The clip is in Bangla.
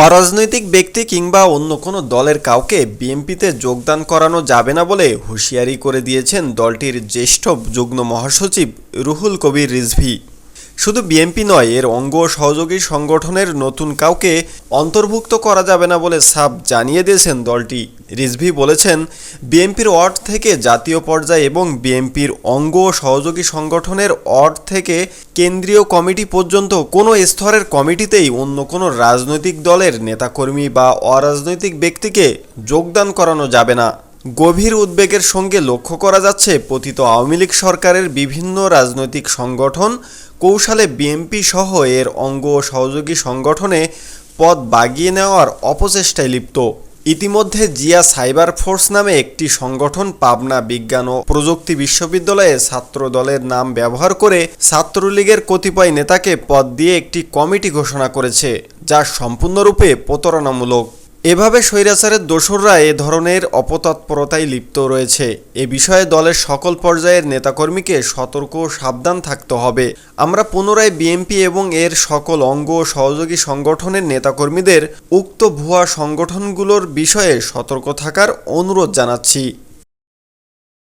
অরাজনৈতিক ব্যক্তি কিংবা অন্য কোনো দলের কাউকে বিএনপিতে যোগদান করানো যাবে না বলে হুঁশিয়ারি করে দিয়েছেন দলটির জ্যেষ্ঠ যুগ্ম মহাসচিব রুহুল কবির রিজভী। শুধু বিএনপি নয়, এর অঙ্গ ও সহযোগী সংগঠনের নতুন কাউকে অন্তর্ভুক্ত করা যাবে না বলে সাফ জানিয়ে দিয়েছেন দলটি। রিজভী বলেছেন, বিএনপির ওয়ার্ড থেকে জাতীয় পর্যায়ে এবং বিএনপির অঙ্গ ও সহযোগী সংগঠনের ওয়ার্ড থেকে কেন্দ্রীয় কমিটি পর্যন্ত কোনো স্তরের কমিটিতেই অন্য কোনো রাজনৈতিক দলের নেতাকর্মী বা অরাজনৈতিক ব্যক্তিকে যোগদান করানো যাবে না। গভীর উদ্বেগের সঙ্গে লক্ষ্য করা যাচ্ছে, পতিত আওয়ামী লীগ সরকারের বিভিন্ন রাজনৈতিক সংগঠন কৌশলে বিএনপি সহ এর অঙ্গ ও সহযোগী সংগঠনে পদ বাগিয়ে নেওয়ার অপচেষ্টায় লিপ্ত। ইতিমধ্যে জিয়া সাইবার ফোর্স নামে একটি সংগঠন পাবনা বিজ্ঞান ও প্রযুক্তি বিশ্ববিদ্যালয়ে ছাত্র দলের নাম ব্যবহার করে ছাত্রলীগের কতিপয় নেতাকে পদ দিয়ে একটি কমিটি ঘোষণা করেছে, যা সম্পূর্ণরূপে প্রতারণামূলক। এভাবে স্বৈরাচারের দোসররা এ ধরনের অপতৎপরতায় লিপ্ত রয়েছে। এ বিষয়ে দলের সকল পর্যায়ের নেতাকর্মীকে সতর্ক ও সাবধান থাকতে হবে। আমরা পুনরায় বিএনপি এবং এর সকল অঙ্গ ও সহযোগী সংগঠনের নেতাকর্মীদের উক্ত ভুয়া সংগঠনগুলোর বিষয়ে সতর্ক থাকার অনুরোধ জানাচ্ছি।